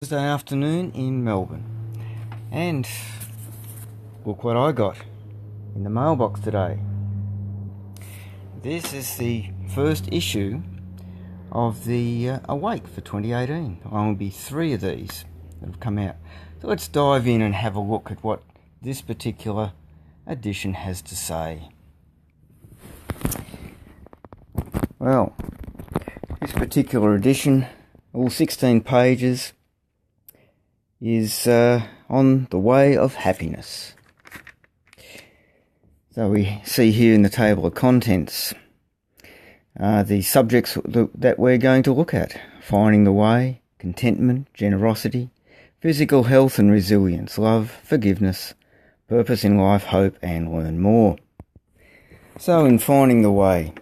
Thursday afternoon in Melbourne, and look what I got in the mailbox today. This is the first issue of the Awake for 2018. There will only be 3 of these that have come out. So let's dive in and have a look at what this particular edition has to say. Well, this particular edition, all 16 pages, is on the way of happiness. So we see here in the table of contents the subjects that we're going to look at: finding the way, contentment, generosity, physical health and resilience, love, forgiveness, purpose in life, hope, and learn more. So in finding the way,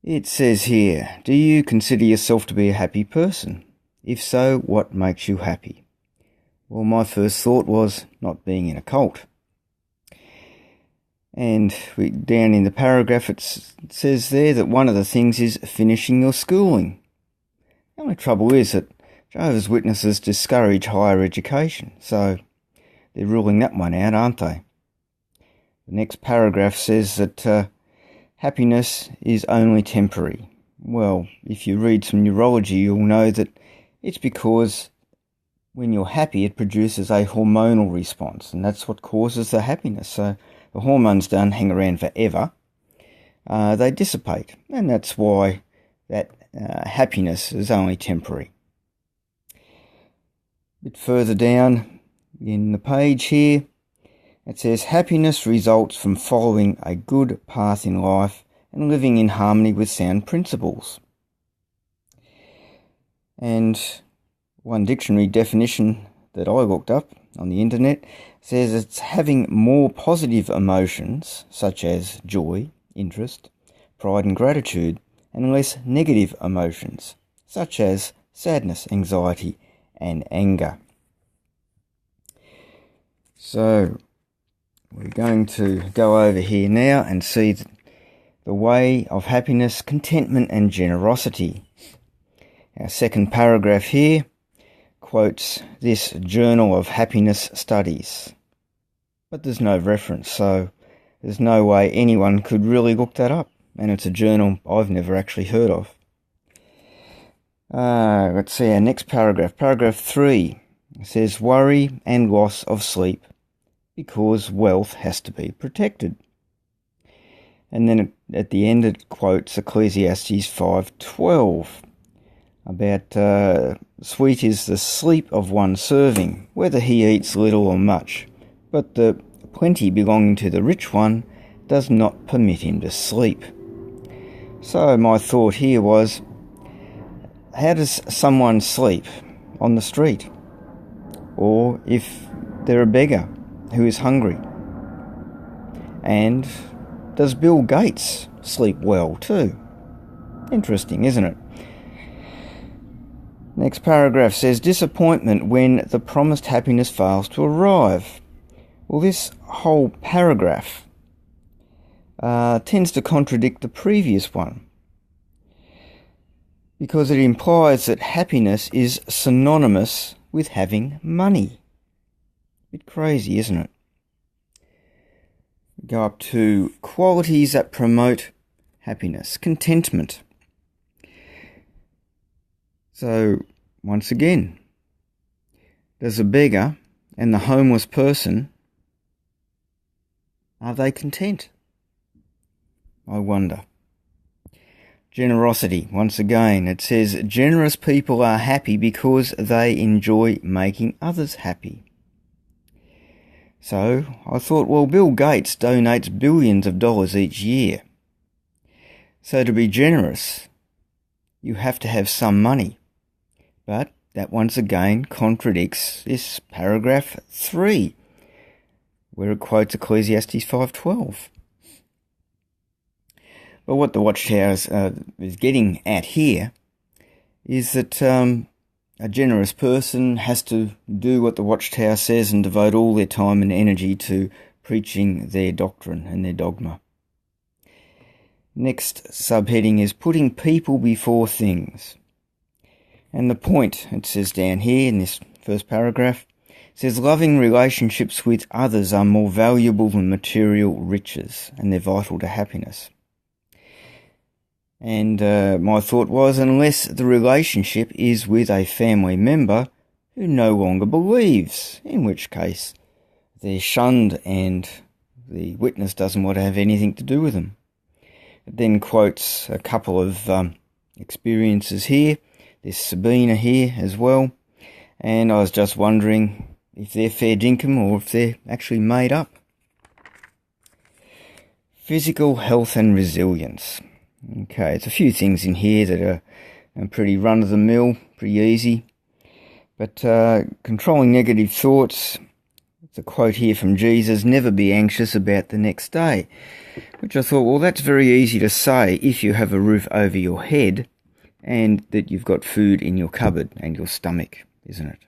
it says here, do you consider yourself to be a happy person? If so, what makes you happy? Well, my first thought was not being in a cult. And down in the paragraph it says there that one of the things is finishing your schooling. The only trouble is that Jehovah's Witnesses discourage higher education, so they're ruling that one out, aren't they? The next paragraph says that happiness is only temporary. Well, if you read some neurology, you'll know that it's because when you're happy, it produces a hormonal response, and that's what causes the happiness. So the hormones don't hang around forever. They dissipate, and that's why that happiness is only temporary. A bit further down in the page here, it says, happiness results from following a good path in life and living in harmony with sound principles. And one dictionary definition that I looked up on the internet says it's having more positive emotions such as joy, interest, pride and gratitude, and less negative emotions such as sadness, anxiety and anger. So we're going to go over here now and see the way of happiness, contentment and generosity. Our second paragraph here quotes this Journal of Happiness Studies, but there's no reference, so there's no way anyone could really look that up, and it's a journal I've never actually heard of. Let's see our next paragraph. Paragraph 3 says, worry and loss of sleep because wealth has to be protected. And then at the end it quotes Ecclesiastes 5:12 about sweet is the sleep of one serving, whether he eats little or much, but the plenty belonging to the rich one does not permit him to sleep. So my thought here was, how does someone sleep on the street? Or if they're a beggar who is hungry? And does Bill Gates sleep well too? Interesting, isn't it? Next paragraph says, disappointment when the promised happiness fails to arrive. Well, this whole paragraph tends to contradict the previous one, because it implies that happiness is synonymous with having money. A bit crazy, isn't it? Go up to qualities that promote happiness. Contentment. So, once again, does a beggar and the homeless person, are they content? I wonder. Generosity. Once again, it says, generous people are happy because they enjoy making others happy. So, I thought, well, Bill Gates donates billions of dollars each year. So to be generous, you have to have some money. But that once again contradicts this paragraph 3, where it quotes Ecclesiastes 5:12. But what the watchtower is getting at here is that a generous person has to do what the watchtower says and devote all their time and energy to preaching their doctrine and their dogma. Next subheading is putting people before things. And the point, it says down here in this first paragraph, it says loving relationships with others are more valuable than material riches, and they're vital to happiness. And my thought was, unless the relationship is with a family member who no longer believes, in which case they're shunned and the witness doesn't want to have anything to do with them. It then quotes a couple of experiences here. There's Sabina here as well, and I was just wondering if they're fair dinkum or if they're actually made up. Physical health and resilience. Okay, it's a few things in here that are pretty run-of-the-mill, pretty easy. But controlling negative thoughts, it's a quote here from Jesus, never be anxious about the next day. Which I thought, well, that's very easy to say if you have a roof over your head and that you've got food in your cupboard and your stomach, isn't it?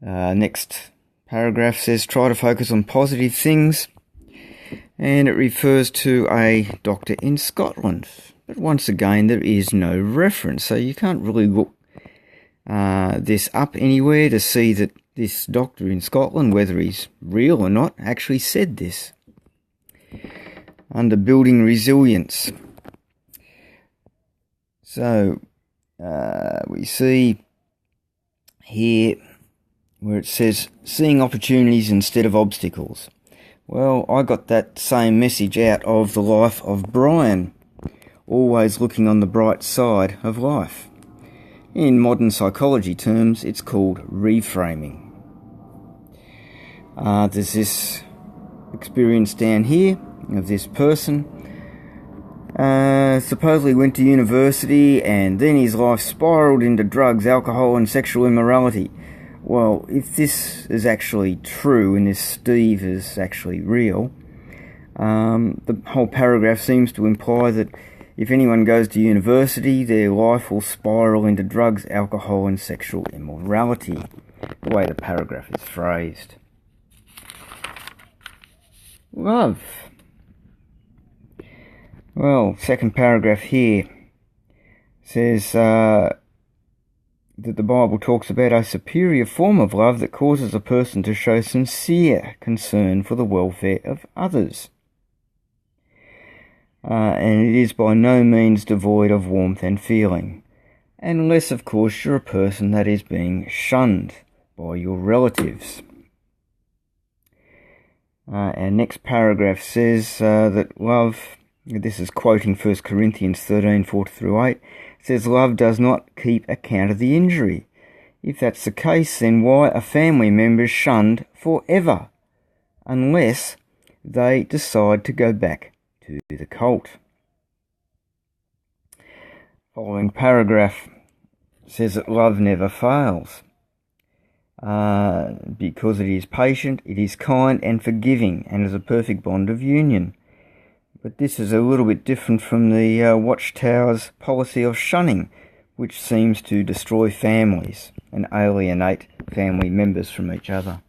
Next paragraph says, try to focus on positive things. And it refers to a doctor in Scotland. But once again, there is no reference, so you can't really look this up anywhere to see that this doctor in Scotland, whether he's real or not, actually said this. Under building resilience. So, we see here where it says, seeing opportunities instead of obstacles. Well, I got that same message out of the life of Brian, always looking on the bright side of life. In modern psychology terms, it's called reframing. There's this experience down here of this person. Supposedly went to university and then his life spiraled into drugs, alcohol and sexual immorality. Well, if this is actually true and this Steve is actually real, the whole paragraph seems to imply that if anyone goes to university, their life will spiral into drugs, alcohol and sexual immorality, the way the paragraph is phrased. Love. Well, second paragraph here says that the Bible talks about a superior form of love that causes a person to show sincere concern for the welfare of others. And it is by no means devoid of warmth and feeling, unless, of course, you're a person that is being shunned by your relatives. And next paragraph says that love, this is quoting 1 Corinthians 13, 4-8, it says love does not keep account of the injury. If that's the case, then why are family members shunned forever, unless they decide to go back to the cult? Following paragraph says that love never fails. Because it is patient, it is kind and forgiving, and is a perfect bond of union. But this is a little bit different from the watchtower's policy of shunning, which seems to destroy families and alienate family members from each other.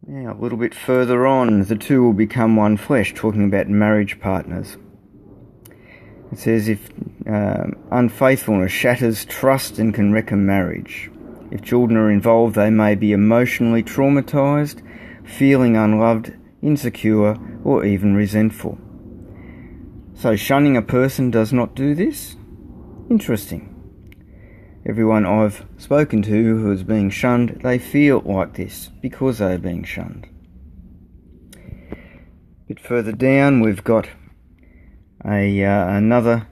Now, a little bit further on, the two will become one flesh, talking about marriage partners. It says, if unfaithfulness shatters trust and can wreck a marriage. If children are involved, they may be emotionally traumatized, feeling unloved, insecure, or even resentful. So shunning a person does not do this? Interesting. Everyone I've spoken to who is being shunned, they feel like this because they are being shunned. A bit further down, we've got another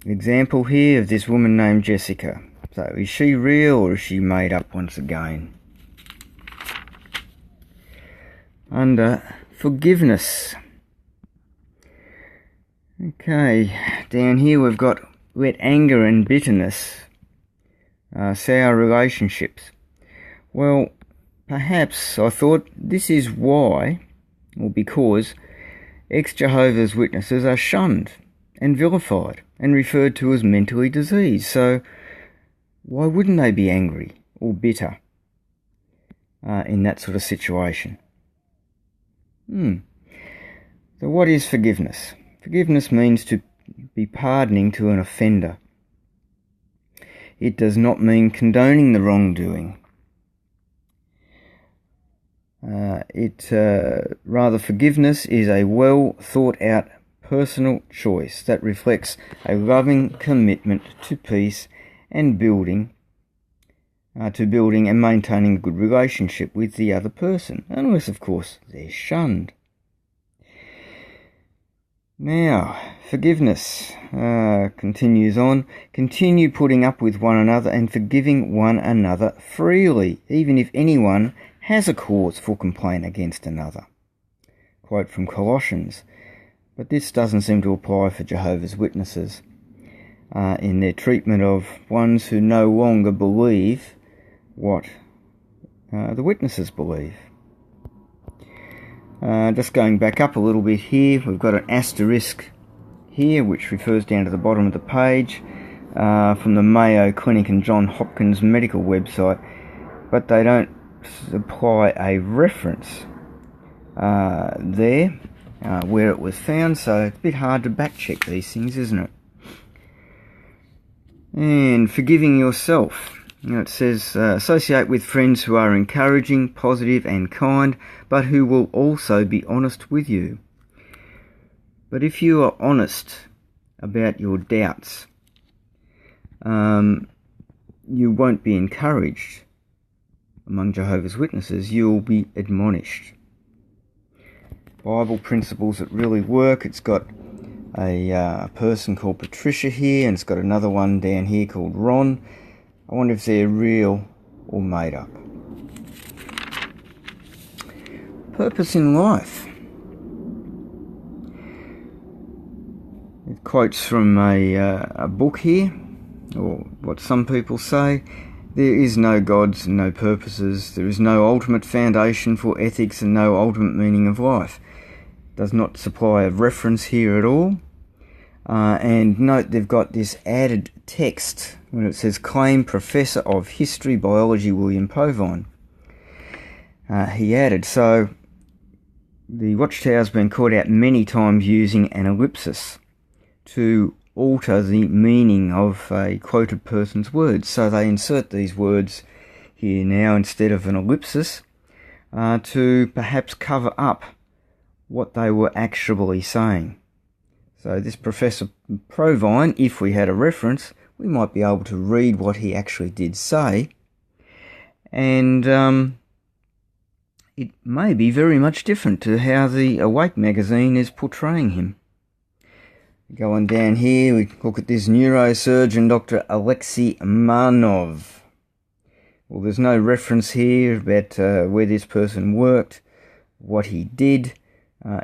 example here of this woman named Jessica. So is she real or is she made up once again? Under forgiveness. Okay, down here we've got let anger and bitterness sour relationships. Well, perhaps I thought this is why, or because, ex-Jehovah's Witnesses are shunned and vilified and referred to as mentally diseased. So why wouldn't they be angry or bitter in that sort of situation? So what is forgiveness? Forgiveness means to be pardoning to an offender. It does not mean condoning the wrongdoing. Rather, forgiveness is a well thought out personal choice that reflects a loving commitment to peace and building and maintaining a good relationship with the other person, unless of course they're shunned. Now, forgiveness continues on. Continue putting up with one another and forgiving one another freely, even if anyone has a cause for complaint against another. Quote from Colossians. But this doesn't seem to apply for Jehovah's Witnesses in their treatment of ones who no longer believe what the witnesses believe. Just going back up a little bit here, we've got an asterisk here which refers down to the bottom of the page from the Mayo Clinic and Johns Hopkins Medical website, but they don't supply a reference there where it was found, so it's a bit hard to back check these things, isn't it? And forgiving yourself. It says, associate with friends who are encouraging, positive and kind, but who will also be honest with you. But if you are honest about your doubts, you won't be encouraged. Among Jehovah's Witnesses, you'll be admonished. Bible principles that really work. It's got a person called Patricia here, and it's got another one down here called Ron. I wonder if they're real or made up. Purpose in life. It quotes from a book here, or what some people say. There is no gods and no purposes. There is no ultimate foundation for ethics and no ultimate meaning of life. Does not supply a reference here at all. And note they've got this added text when it says claim Professor of History Biology William Povine. He added, so the watchtower's been caught out many times using an ellipsis to alter the meaning of a quoted person's words. So they insert these words here now instead of an ellipsis to perhaps cover up what they were actually saying. So this Professor Provine, if we had a reference, we might be able to read what he actually did say, and it may be very much different to how the Awake magazine is portraying him. Going down here, we look at this neurosurgeon, Dr. Alexei Marnov. Well, there's no reference here about where this person worked, what he did,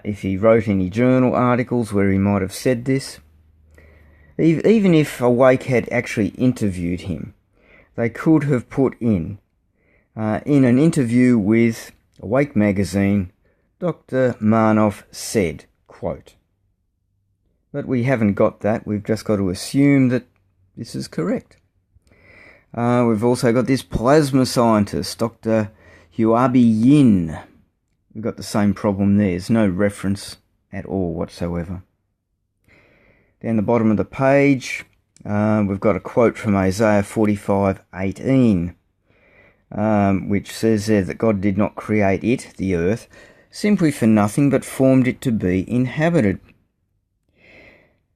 if he wrote any journal articles where he might have said this. Even if Awake had actually interviewed him, they could have put in an interview with Awake magazine, Dr. Marnov said, quote. But we haven't got that. We've just got to assume that this is correct. We've also got this plasma scientist, Dr. Huabi Yin. We've got the same problem there. There's no reference at all whatsoever. Down the bottom of the page, we've got a quote from Isaiah 45:18, which says there that God did not create it, the earth, simply for nothing, but formed it to be inhabited.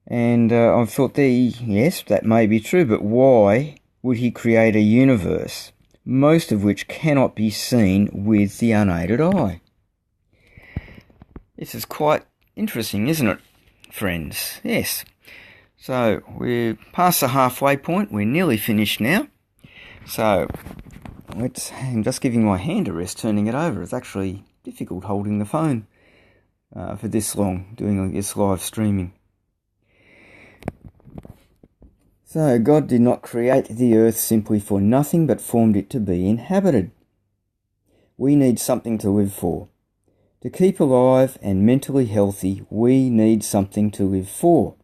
And I thought, yes, that may be true, but why would he create a universe, most of which cannot be seen with the unaided eye? This is quite interesting, isn't it, friends? Yes. So we're past the halfway point. We're nearly finished now. So I'm just giving my hand a rest, turning it over. It's actually difficult holding the phone for this long, doing this live streaming. So God did not create the earth simply for nothing, but formed it to be inhabited. We need something to live for. To keep alive and mentally healthy, we need something to live for.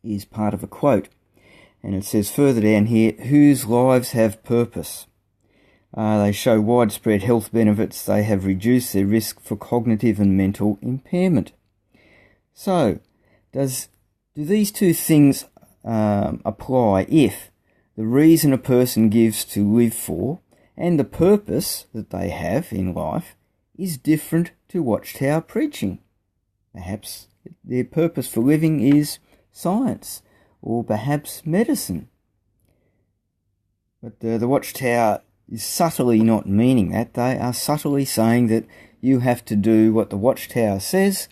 Is part of a quote. And it says further down here, whose lives have purpose. They show widespread health benefits. They have reduced their risk for cognitive and mental impairment. So, do these two things apply if the reason a person gives to live for and the purpose that they have in life is different to Watchtower preaching? Perhaps their purpose for living is science, or perhaps medicine. But the Watchtower is subtly not meaning that. They are subtly saying that you have to do what the Watchtower says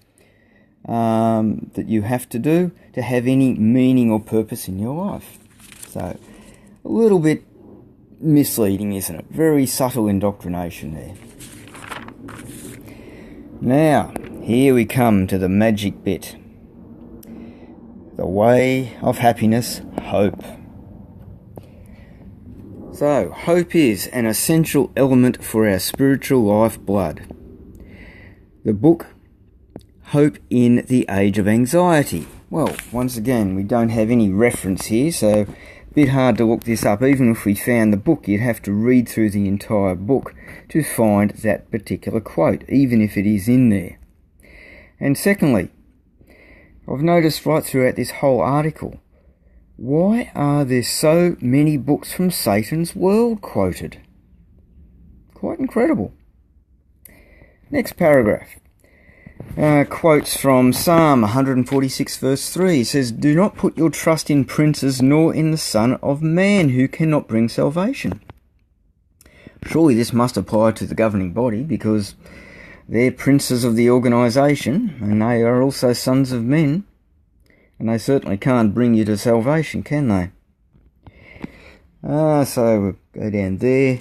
that you have to do to have any meaning or purpose in your life. So, a little bit misleading, isn't it? Very subtle indoctrination there. Now, here we come to the magic bit. The way of happiness, hope. So, hope is an essential element for our spiritual lifeblood. The book, Hope in the Age of Anxiety. Well, once again, we don't have any reference here, so a bit hard to look this up. Even if we found the book, you'd have to read through the entire book to find that particular quote, even if it is in there. And secondly, I've noticed right throughout this whole article, why are there so many books from Satan's world quoted? Quite incredible. Next paragraph. Quotes from Psalm 146 verse 3. It says, "Do not put your trust in princes nor in the Son of Man who cannot bring salvation." Surely this must apply to the governing body because they're princes of the organisation and they are also sons of men. And they certainly can't bring you to salvation, can they? So we'll go down there.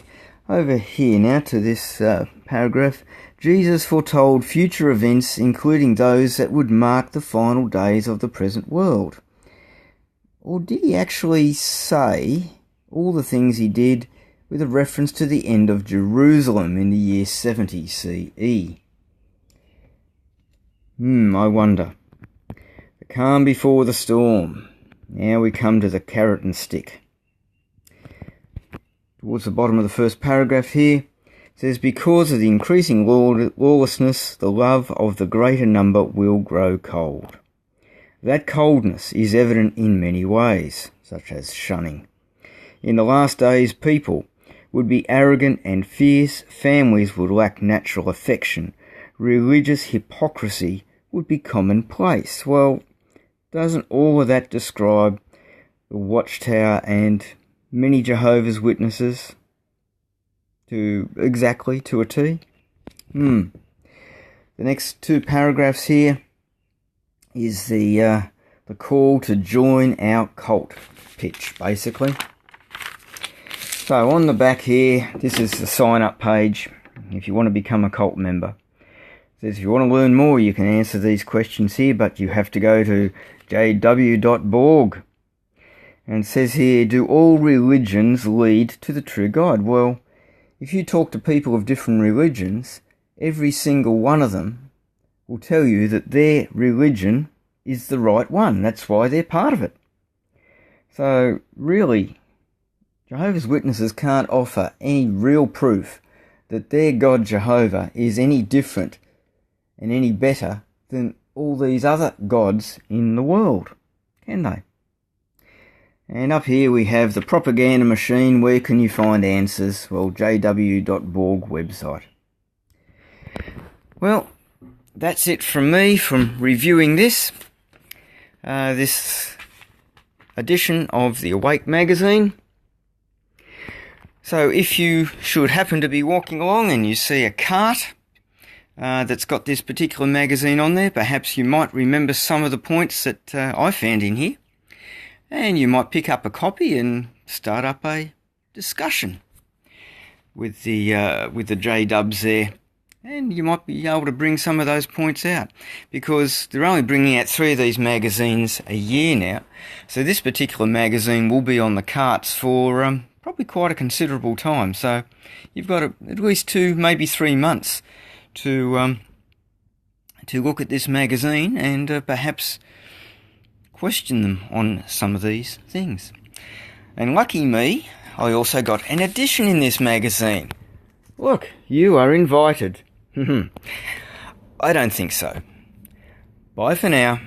Over here now to this paragraph. Jesus foretold future events, including those that would mark the final days of the present world. Or did he actually say all the things he did with a reference to the end of Jerusalem in the year 70 CE? I wonder. The calm before the storm. Now we come to the carrot and stick. Towards the bottom of the first paragraph here, it says, because of the increasing lawlessness, the love of the greater number will grow cold. That coldness is evident in many ways, such as shunning. In the last days, people would be arrogant and fierce, families would lack natural affection, religious hypocrisy would be commonplace. Well, doesn't all of that describe the Watchtower and many Jehovah's Witnesses exactly to a T? The next two paragraphs here is the call to join our cult pitch, basically. So on the back here, this is the sign-up page if you want to become a cult member. It says if you want to learn more, you can answer these questions here, but you have to go to jw.borg. And it says here, do all religions lead to the true God? Well, if you talk to people of different religions, every single one of them will tell you that their religion is the right one. That's why they're part of it. So, really, Jehovah's Witnesses can't offer any real proof that their God Jehovah is any different and any better than all these other gods in the world, can they? And up here we have the propaganda machine. Where can you find answers? Well, jw.borg website. Well, that's it from me from reviewing this edition of the Awake magazine. So if you should happen to be walking along and you see a cart that's got this particular magazine on there, perhaps you might remember some of the points that I found in here. And you might pick up a copy and start up a discussion with the J-dubs there. And you might be able to bring some of those points out, because they're only bringing out 3 of these magazines a year now. So this particular magazine will be on the carts for probably quite a considerable time. So you've got at least 2, maybe 3 months to look at this magazine and perhaps question them on some of these things. And lucky me, I also got an edition in this magazine. Look, you are invited. I don't think so. Bye for now.